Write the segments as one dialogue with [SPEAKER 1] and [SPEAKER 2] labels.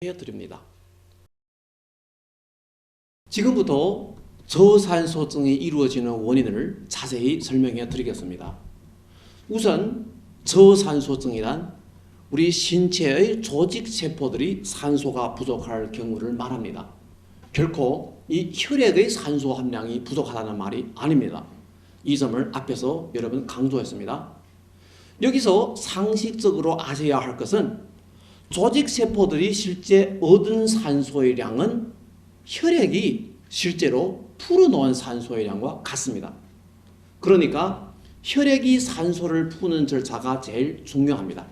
[SPEAKER 1] 드립니다. 지금부터 저산소증이 이루어지는 원인을 자세히 설명해 드리겠습니다. 우선 저산소증이란 우리 신체의 조직세포들이 산소가 부족할 경우를 말합니다. 결코 이 혈액의 산소 함량이 부족하다는 말이 아닙니다. 이 점을 앞에서 여러분 강조했습니다. 여기서 상식적으로 아셔야 할 것은 조직세포들이 실제 얻은 산소의 양은 혈액이 실제로 풀어놓은 산소의 양과 같습니다. 그러니까 혈액이 산소를 푸는 절차가 제일 중요합니다.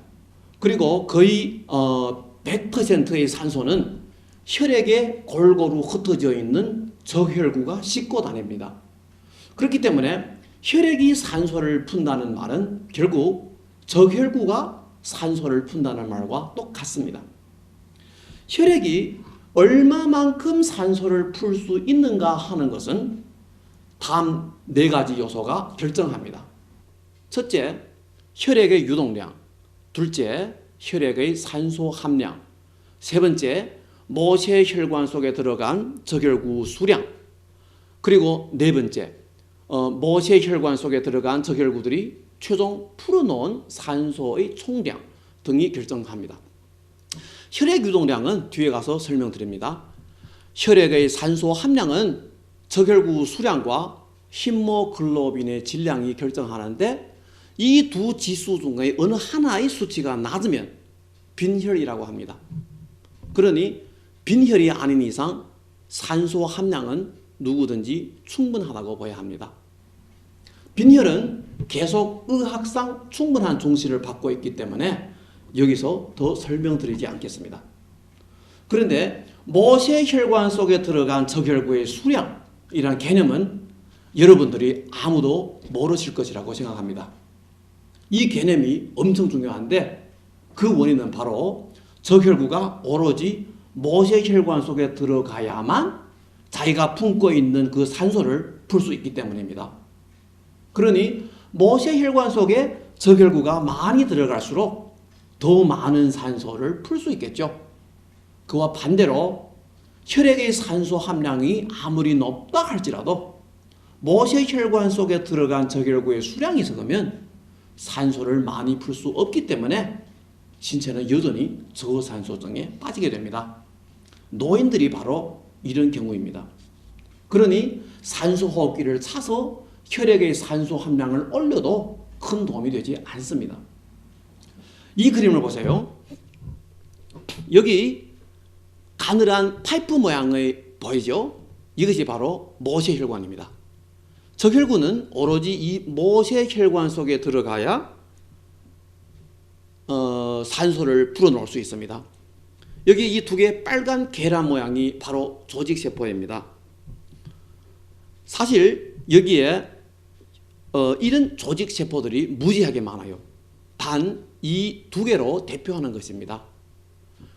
[SPEAKER 1] 그리고 거의 100%의 산소는 혈액에 골고루 흩어져 있는 적혈구가 싣고 다닙니다. 그렇기 때문에 혈액이 산소를 푼다는 말은 결국 적혈구가 산소를 푼다는 말과 똑같습니다. 혈액이 얼마만큼 산소를 풀 수 있는가 하는 것은 다음 4가지 요소가 결정합니다. 첫째, 혈액의 유동량. 둘째, 혈액의 산소 함량. 세 번째, 모세혈관 속에 들어간 적혈구 수량. 그리고 네 번째, 모세혈관 속에 들어간 적혈구들이 최종 풀어놓은 산소의 총량 등이 결정합니다. 혈액 유동량은 뒤에 가서 설명드립니다. 혈액의 산소 함량은 적혈구 수량과 히모글로빈의 질량이 결정하는데 이 두 지수 중에 어느 하나의 수치가 낮으면 빈혈이라고 합니다. 그러니 빈혈이 아닌 이상 산소 함량은 누구든지 충분하다고 봐야 합니다. 빈혈은 계속 의학상 충분한 중시를 받고 있기 때문에 여기서 더 설명드리지 않겠습니다. 그런데 모세혈관 속에 들어간 적혈구의 수량이라는 개념은 여러분들이 아무도 모르실 것이라고 생각합니다. 이 개념이 엄청 중요한데 그 원인은 바로 적혈구가 오로지 모세혈관 속에 들어가야만 자기가 품고 있는 그 산소를 풀 수 있기 때문입니다. 그러니 모세혈관 속에 적혈구가 많이 들어갈수록 더 많은 산소를 풀 수 있겠죠. 그와 반대로 혈액의 산소 함량이 아무리 높다 할지라도 모세혈관 속에 들어간 적혈구의 수량이 적으면 산소를 많이 풀 수 없기 때문에 신체는 여전히 저산소증에 빠지게 됩니다. 노인들이 바로 이런 경우입니다. 그러니 산소호흡기를 차서 혈액의 산소 함량을 올려도 큰 도움이 되지 않습니다. 이 그림을 보세요. 여기 가늘한 파이프 모양의 보이죠? 이것이 바로 모세혈관입니다. 적혈구는 오로지 이 모세혈관 속에 들어가야 산소를 불어넣을 수 있습니다. 여기 이 두 개의 빨간 계란 모양이 바로 조직세포입니다. 사실 여기에 이런 조직세포들이 무지하게 많아요. 단 이 두 개로 대표하는 것입니다.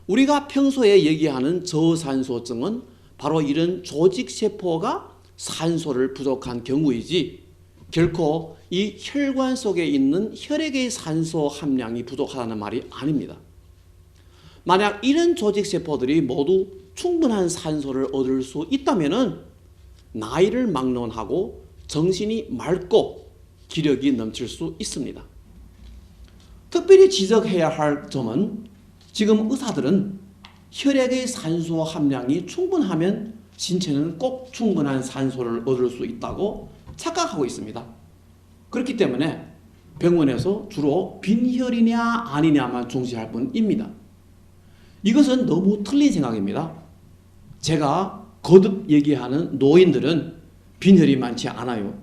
[SPEAKER 1] 우리가 평소에 얘기하는 저산소증은 바로 이런 조직세포가 산소를 부족한 경우이지 결코 이 혈관 속에 있는 혈액의 산소 함량이 부족하다는 말이 아닙니다. 만약 이런 조직세포들이 모두 충분한 산소를 얻을 수 있다면 나이를 막론하고 정신이 맑고 기력이 넘칠 수 있습니다. 특별히 지적해야 할 점은 지금 의사들은 혈액의 산소 함량이 충분하면 신체는 꼭 충분한 산소를 얻을 수 있다고 착각하고 있습니다. 그렇기 때문에 병원에서 주로 빈혈이냐 아니냐만 중시할 뿐입니다. 이것은 너무 틀린 생각입니다. 제가 거듭 얘기하는 노인들은 빈혈이 많지 않아요.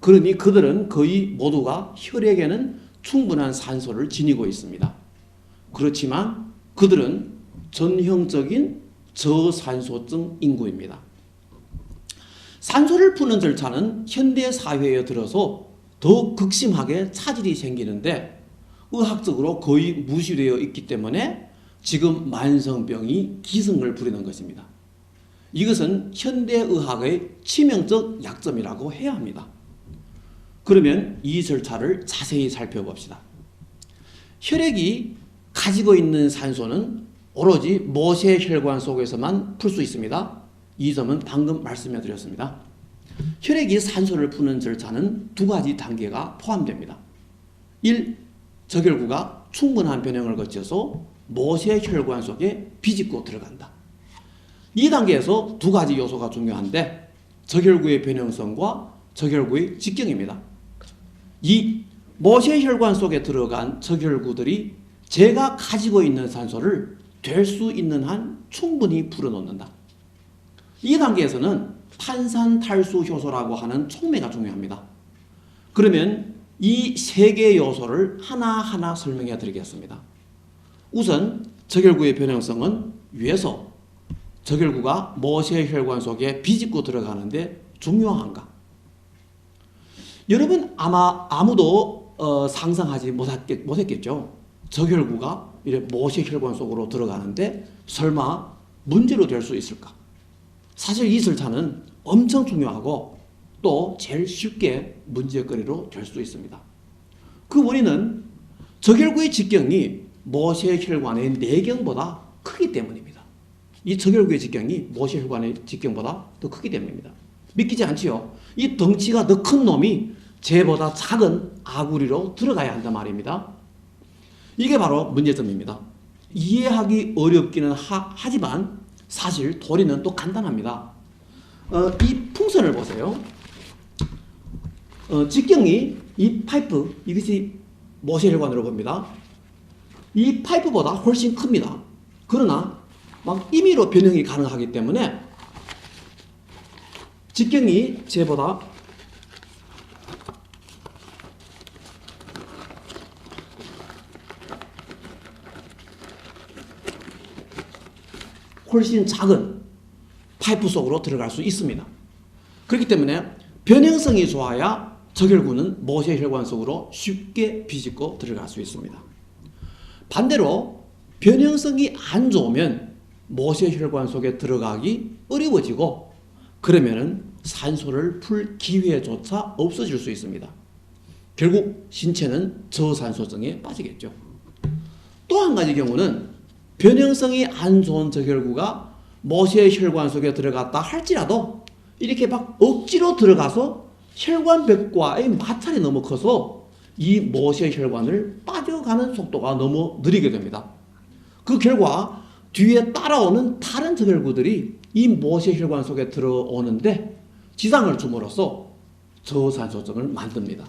[SPEAKER 1] 그러니 그들은 거의 모두가 혈액에는 충분한 산소를 지니고 있습니다. 그렇지만 그들은 전형적인 저산소증 인구입니다. 산소를 푸는 절차는 현대 사회에 들어서 더 극심하게 차질이 생기는데 의학적으로 거의 무시되어 있기 때문에 지금 만성병이 기승을 부리는 것입니다. 이것은 현대의학의 치명적 약점이라고 해야 합니다. 그러면 이 절차를 자세히 살펴봅시다. 혈액이 가지고 있는 산소는 오로지 모세혈관 속에서만 풀 수 있습니다. 이 점은 방금 말씀해 드렸습니다. 혈액이 산소를 푸는 절차는 두 가지 단계가 포함됩니다. 1. 저혈구가 충분한 변형을 거쳐서 모세혈관 속에 비집고 들어간다. 이 단계에서 두 가지 요소가 중요한데 저혈구의 변형성과 저혈구의 직경입니다. 2. 모세혈관 속에 들어간 저혈구들이 제가 가지고 있는 산소를 될 수 있는 한 충분히 풀어놓는다. 이 단계에서는 탄산탈수 효소라고 하는 촉매가 중요합니다. 그러면 이 세 개의 요소를 하나하나 설명해 드리겠습니다. 우선 저혈구의 변형성은 위에서 저혈구가 모세혈관 속에 비집고 들어가는데 중요한가? 여러분 아마 아무도 상상하지 못했겠죠. 저혈구가 이렇게 모세혈관 속으로 들어가는데 설마 문제로 될 수 있을까? 사실 이 절차는 엄청 중요하고 또 제일 쉽게 문제거리로 될 수 있습니다. 그 원인은 저혈구의 직경이 모세혈관의 내경보다 크기 때문입니다. 이 저혈구의 직경이 모세혈관의 직경보다 더 크기 때문입니다. 믿기지 않지요? 이 덩치가 더 큰 놈이 쟤보다 작은 아구리로 들어가야 한단 말입니다. 이게 바로 문제점입니다. 이해하기 어렵기는 하지만 사실 도리는 또 간단합니다. 이 풍선을 보세요. 직경이 이 파이프, 이것이 모세혈관으로 봅니다. 이 파이프보다 훨씬 큽니다. 그러나 막 임의로 변형이 가능하기 때문에 직경이 쟤보다 훨씬 작은 파이프 속으로 들어갈 수 있습니다. 그렇기 때문에 변형성이 좋아야 저혈구는 모세혈관 속으로 쉽게 비집고 들어갈 수 있습니다. 반대로 변형성이 안 좋으면 모세혈관 속에 들어가기 어려워지고 그러면은 산소를 풀 기회조차 없어질 수 있습니다. 결국 신체는 저산소증에 빠지겠죠. 또 한 가지 경우는 변형성이 안 좋은 저혈구가 모세혈관 속에 들어갔다 할지라도 이렇게 막 억지로 들어가서 혈관벽과의 마찰이 너무 커서 이 모세혈관을 빠져가는 속도가 너무 느리게 됩니다. 그 결과 뒤에 따라오는 다른 저혈구들이 이 모세혈관 속에 들어오는데 지장을 줌으로써 저산소증을 만듭니다.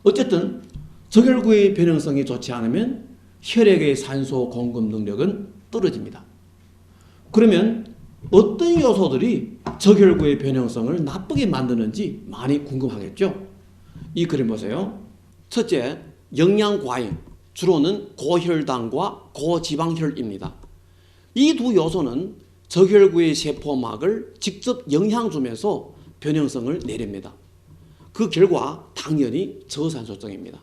[SPEAKER 1] 어쨌든 저혈구의 변형성이 좋지 않으면 혈액의 산소 공급 능력은 떨어집니다. 그러면 어떤 요소들이 저혈구의 변형성을 나쁘게 만드는지 많이 궁금하겠죠? 이 그림 보세요. 첫째, 영양과잉, 주로는 고혈당과 고지방혈입니다. 이 두 요소는 저혈구의 세포막을 직접 영향 주면서 변형성을 내립니다. 그 결과 당연히 저산소증입니다.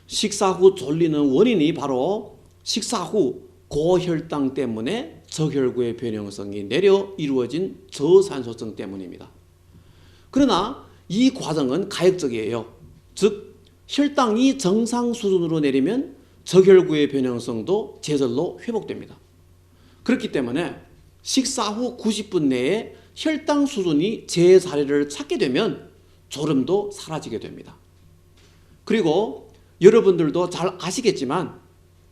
[SPEAKER 1] 식사 후 졸리는 원인이 바로 식사 후 고혈당 때문에 저혈구의 변형성이 내려 이루어진 저산소증 때문입니다. 그러나 이 과정은 가역적이에요. 즉 혈당이 정상 수준으로 내리면 저혈구의 변형성도 제절로 회복됩니다. 그렇기 때문에 식사 후 90분 내에 혈당 수준이 제자리를 찾게 되면 졸음도 사라지게 됩니다. 그리고 여러분들도 잘 아시겠지만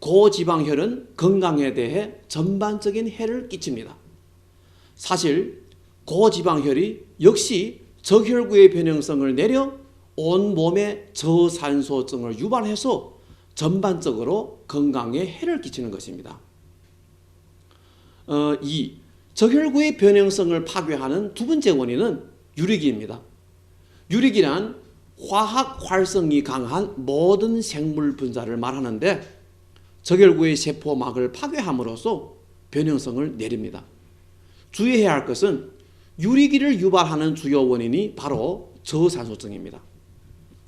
[SPEAKER 1] 고지방혈은 건강에 대해 전반적인 해를 끼칩니다. 사실 고지방혈이 역시 저혈구의 변형성을 내려 온몸에 저산소증을 유발해서 전반적으로 건강에 해를 끼치는 것입니다. 2. 저혈구의 변형성을 파괴하는 두 번째 원인은 유리기입니다. 유리기란 화학 활성이 강한 모든 생물 분자를 말하는데 저혈구의 세포막을 파괴함으로써 변형성을 내립니다. 주의해야 할 것은 유리기를 유발하는 주요 원인이 바로 저산소증입니다.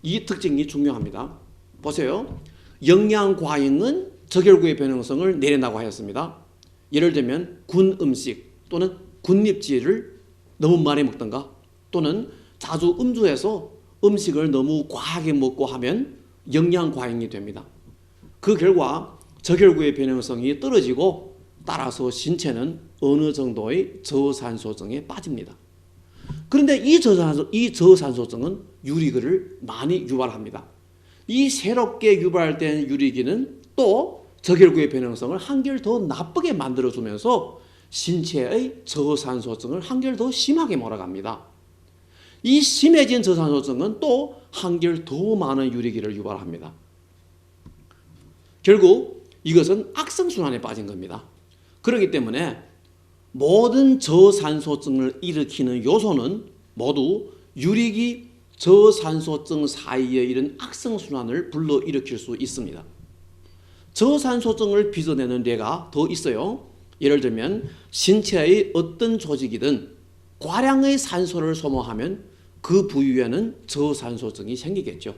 [SPEAKER 1] 이 특징이 중요합니다. 보세요. 영양과잉은 저혈구의 변형성을 내린다고 하였습니다. 예를 들면 군 음식 또는 군립지를 너무 많이 먹던가 또는 자주 음주해서 음식을 너무 과하게 먹고 하면 영양과잉이 됩니다. 그 결과 저혈구의 변형성이 떨어지고 따라서 신체는 어느 정도의 저산소증에 빠집니다. 그런데 이 저산소증은 유리기를 많이 유발합니다. 이 새롭게 유발된 유리기는 또 저결구의 변형성을 한결 더 나쁘게 만들어주면서 신체의 저산소증을 한결 더 심하게 몰아갑니다. 이 심해진 저산소증은 또 한결 더 많은 유리기를 유발합니다. 결국 이것은 악성순환에 빠진 겁니다. 그렇기 때문에 모든 저산소증을 일으키는 요소는 모두 유리기, 저산소증 사이에 이런 악성순환을 불러일으킬 수 있습니다. 저산소증을 빚어내는例가 더 있어요. 예를 들면 신체의 어떤 조직이든 과량의 산소를 소모하면 그 부위에는 저산소증이 생기겠죠.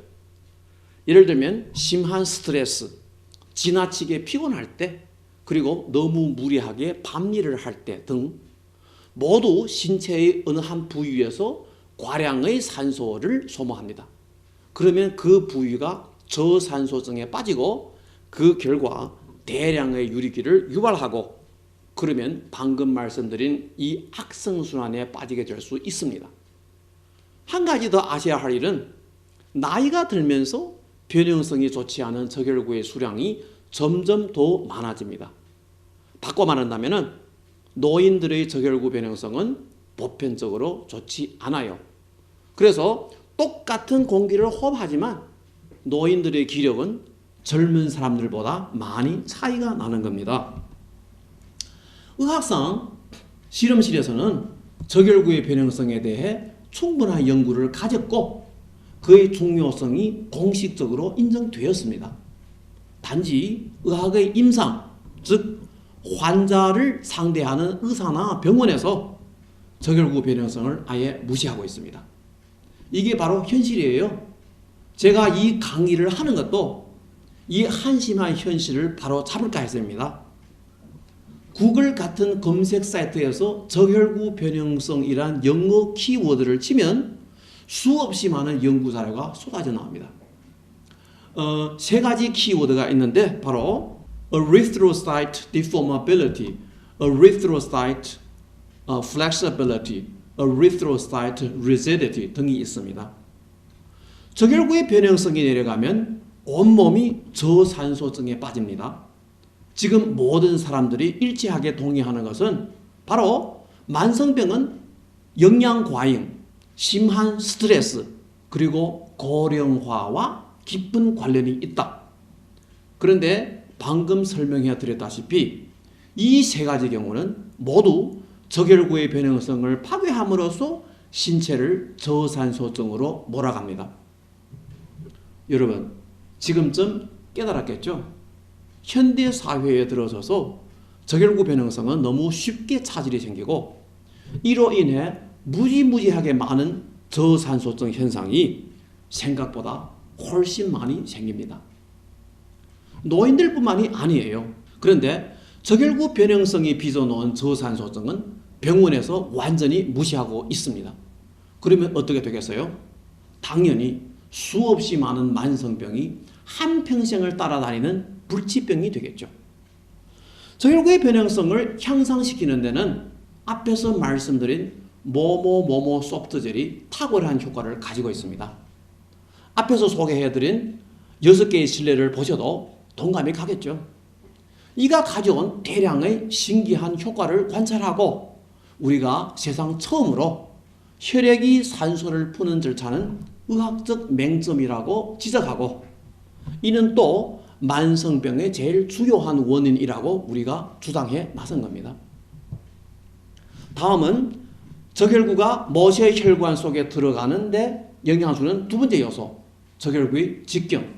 [SPEAKER 1] 예를 들면 심한 스트레스, 지나치게 피곤할 때, 그리고 너무 무리하게 밤일을 할 때 등 모두 신체의 어느 한 부위에서 과량의 산소를 소모합니다. 그러면 그 부위가 저산소증에 빠지고 그 결과 대량의 유리기를 유발하고 그러면 방금 말씀드린 이 악성순환에 빠지게 될 수 있습니다. 한 가지 더 아셔야 할 일은 나이가 들면서 변형성이 좋지 않은 저결구의 수량이 점점 더 많아집니다. 바꿔 말한다면 노인들의 저결구 변형성은 보편적으로 좋지 않아요. 그래서 똑같은 공기를 호흡하지만 노인들의 기력은 젊은 사람들보다 많이 차이가 나는 겁니다. 의학상 실험실에서는 저결구의 변형성에 대해 충분한 연구를 가졌고 그의 중요성이 공식적으로 인정되었습니다. 단지 의학의 임상, 즉 환자를 상대하는 의사나 병원에서 저결구 변형성을 아예 무시하고 있습니다. 이게 바로 현실이에요. 제가 이 강의를 하는 것도 이 한심한 현실을 바로 잡을까 했습니다. 구글 같은 검색 사이트에서 저결구 변형성이란 영어 키워드를 치면 수없이 많은 연구 자료가 쏟아져 나옵니다. 세 가지 키워드가 있는데 바로 erythrocyte deformability, erythrocyte flexibility, erythrocyte rigidity 등이 있습니다. 저결구의 변형성이 내려가면 온몸이 저산소증에 빠집니다. 지금 모든 사람들이 일치하게 동의하는 것은 바로 만성병은 영양 과잉, 심한 스트레스, 그리고 고령화와 깊은 관련이 있다. 그런데 방금 설명해 드렸다시피 이 세 가지 경우는 모두 저결구의 변형성을 파괴함으로써 신체를 저산소증으로 몰아갑니다. 여러분, 지금쯤 깨달았겠죠? 현대 사회에 들어서서 저결구 변형성은 너무 쉽게 차질이 생기고 이로 인해 무지무지하게 많은 저산소증 현상이 생각보다 훨씬 많이 생깁니다. 노인들뿐만이 아니에요. 그런데 저결구 변형성이 빚어놓은 저산소증은 병원에서 완전히 무시하고 있습니다. 그러면 어떻게 되겠어요? 당연히 수없이 많은 만성병이 한평생을 따라다니는 불치병이 되겠죠. 저결구의 변형성을 향상시키는 데는 앞에서 말씀드린 뭐뭐 소프트젤이 탁월한 효과를 가지고 있습니다. 앞에서 소개해드린 6개의 실내를 보셔도 동감이 가겠죠. 이가 가져온 대량의 신기한 효과를 관찰하고 우리가 세상 처음으로 혈액이 산소를 푸는 절차는 의학적 맹점이라고 지적하고 이는 또 만성병의 제일 주요한 원인이라고 우리가 주장해 나선 겁니다. 다음은 저결구가 모세혈관 속에 들어가는데 영향을 주는 두 번째 요소, 저결구의 직경.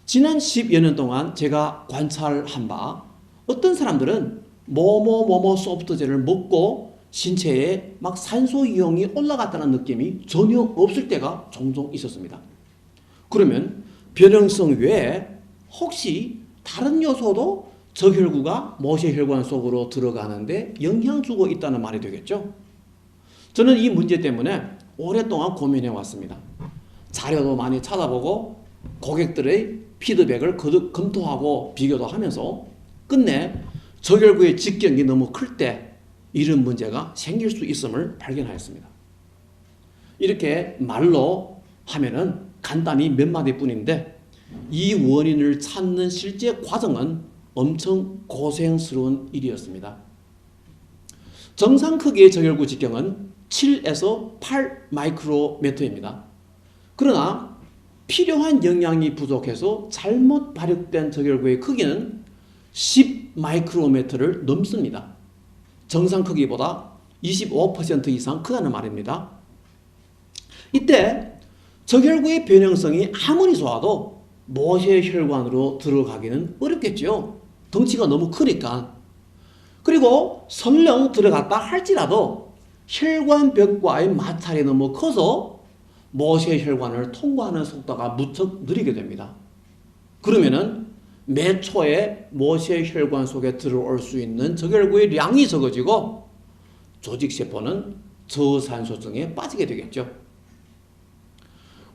[SPEAKER 1] 지난 10여 년 동안 제가 관찰한 바 어떤 사람들은 뭐뭐 소프트젤을 먹고 신체에 막 산소 이용이 올라갔다는 느낌이 전혀 없을 때가 종종 있었습니다. 그러면 변형성 외에 혹시 다른 요소도 저결구가 모세혈관 속으로 들어가는데 영향 주고 있다는 말이 되겠죠? 저는 이 문제 때문에 오랫동안 고민해 왔습니다. 자료도 많이 찾아보고 고객들의 피드백을 거듭 검토하고 비교도 하면서 끝내 저혈구의 직경이 너무 클 때 이런 문제가 생길 수 있음을 발견하였습니다. 이렇게 말로 하면은 간단히 몇 마디뿐인데 이 원인을 찾는 실제 과정은 엄청 고생스러운 일이었습니다. 정상 크기의 저혈구 직경은 7에서 8 마이크로미터입니다. 그러나 필요한 영양이 부족해서 잘못 발육된 저혈구의 크기는 10 마이크로미터를 넘습니다. 정상 크기보다 25% 이상 크다는 말입니다. 이때 저혈구의 변형성이 아무리 좋아도 모세혈관으로 들어가기는 어렵겠죠. 덩치가 너무 크니까. 그리고 설령 들어갔다 할지라도 혈관벽과의 마찰이 너무 커서 모세혈관을 통과하는 속도가 무척 느리게 됩니다. 그러면은 매 초에 모세혈관 속에 들어올 수 있는 저혈구의 양이 적어지고 조직세포는 저산소증에 빠지게 되겠죠.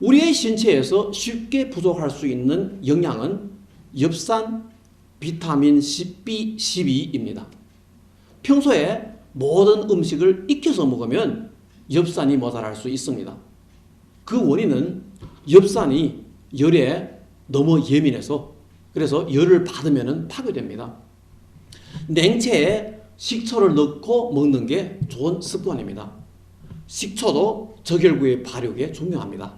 [SPEAKER 1] 우리의 신체에서 쉽게 부족할 수 있는 영양은 엽산, 비타민 B12입니다. 평소에 모든 음식을 익혀서 먹으면 엽산이 모자랄 수 있습니다. 그 원인은 엽산이 열에 너무 예민해서 그래서 열을 받으면 파괴됩니다. 냉채에 식초를 넣고 먹는 게 좋은 습관입니다. 식초도 저혈구의 발육에 중요합니다.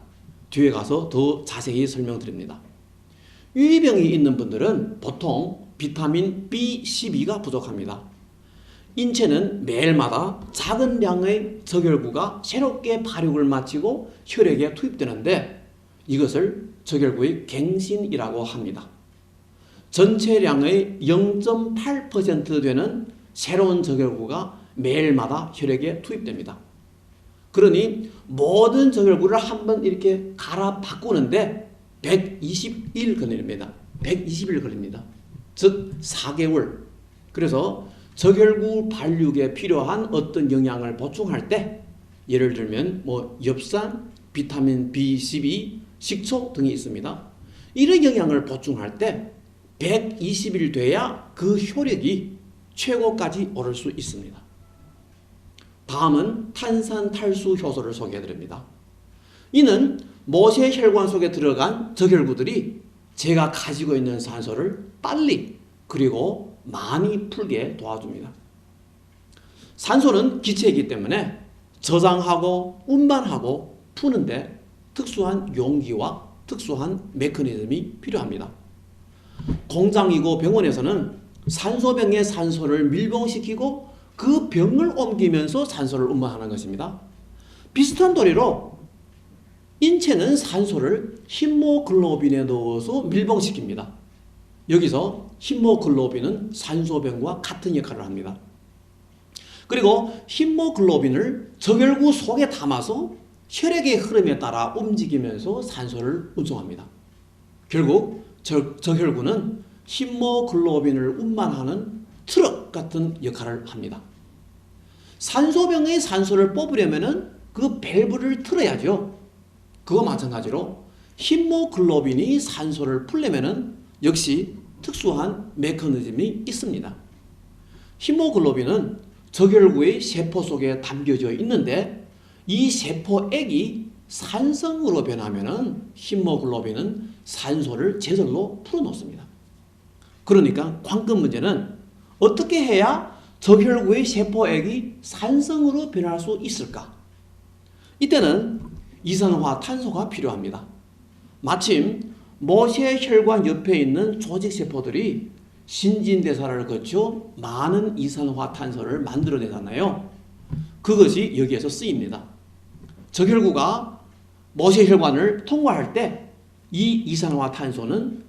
[SPEAKER 1] 뒤에 가서 더 자세히 설명드립니다. 유의병이 있는 분들은 보통 비타민 B12가 부족합니다. 인체는 매일마다 작은 양의 저혈구가 새롭게 발육을 마치고 혈액에 투입되는데 이것을 저혈구의 갱신이라고 합니다. 전체량의 0.8% 되는 새로운 저혈구가 매일마다 혈액에 투입됩니다. 그러니 모든 저혈구를 한번 이렇게 갈아 바꾸는데 120일 걸립니다. 120일 걸립니다. 즉 4개월. 그래서 저혈구 발육에 필요한 어떤 영양을 보충할 때 예를 들면 엽산, 비타민 B12, 식초 등이 있습니다. 이런 영양을 보충할 때 120일 돼야 그 효력이 최고까지 오를 수 있습니다. 다음은 탄산탈수 효소를 소개해드립니다. 이는 모세혈관 속에 들어간 저혈구들이 제가 가지고 있는 산소를 빨리 그리고 많이 풀게 도와줍니다. 산소는 기체이기 때문에 저장하고 운반하고 푸는데 특수한 용기와 특수한 메커니즘이 필요합니다. 공장이고 병원에서는 산소병에 산소를 밀봉시키고 그 병을 옮기면서 산소를 운반하는 것입니다. 비슷한 도리로 인체는 산소를 히모글로빈에 넣어서 밀봉시킵니다. 여기서 히모글로빈은 산소병과 같은 역할을 합니다. 그리고 히모글로빈을 저혈구 속에 담아서 혈액의 흐름에 따라 움직이면서 산소를 운송합니다. 결국 저혈구는 히모글로빈을 운반하는 트럭 같은 역할을 합니다. 산소병의 산소를 뽑으려면 그 밸브를 틀어야죠. 그거 마찬가지로 히모글로빈이 산소를 풀려면 역시 특수한 메커니즘이 있습니다. 히모글로빈은 저혈구의 세포 속에 담겨져 있는데 이 세포액이 산성으로 변하면 히모글로빈은 산소를 제절로 풀어놓습니다. 그러니까 관건 문제는 어떻게 해야 저혈구의 세포액이 산성으로 변할 수 있을까? 이때는 이산화탄소가 필요합니다. 마침 모세혈관 옆에 있는 조직세포들이 신진대사를 거쳐 많은 이산화탄소를 만들어내잖아요. 그것이 여기에서 쓰입니다. 저혈구가 모세혈관을 통과할 때 이 이산화탄소는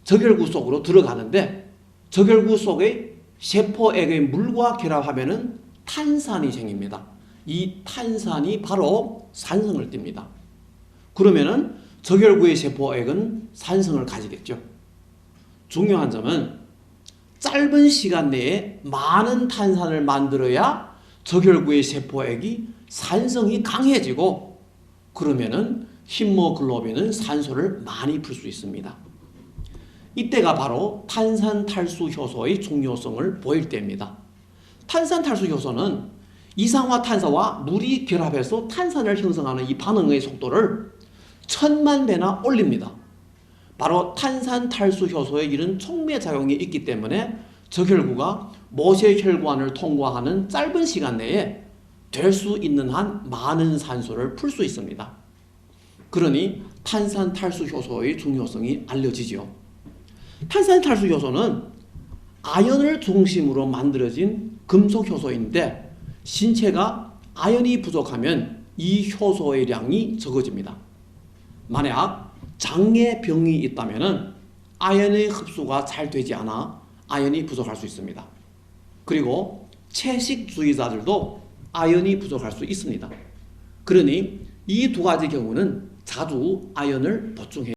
[SPEAKER 1] 저혈구 속으로 들어가는데 저혈구 속의 세포액의 물과 결합하면 탄산이 생깁니다. 이 탄산이 바로 산성을 띱니다. 그러면은 저혈구의 세포액은 산성을 가지겠죠. 중요한 점은 짧은 시간 내에 많은 탄산을 만들어야 저혈구의 세포액이 산성이 강해지고 그러면은 히모글로빈은 산소를 많이 풀 수 있습니다. 이때가 바로 탄산탈수 효소의 중요성을 보일 때입니다. 탄산탈수 효소는 이산화탄소와 물이 결합해서 탄산을 형성하는 이 반응의 속도를 1000만 배나 올립니다. 바로 탄산탈수 효소의 이런 촉매작용이 있기 때문에 저혈구가 모세혈관을 통과하는 짧은 시간 내에 될 수 있는 한 많은 산소를 풀 수 있습니다. 그러니 탄산탈수 효소의 중요성이 알려지죠. 탄산탈수 효소는 아연을 중심으로 만들어진 금속 효소인데 신체가 아연이 부족하면 이 효소의 량이 적어집니다. 만약 장애병이 있다면 아연의 흡수가 잘 되지 않아 아연이 부족할 수 있습니다. 그리고 채식주의자들도 아연이 부족할 수 있습니다. 그러니 이 두 가지 경우는 자주 아연을 보충해야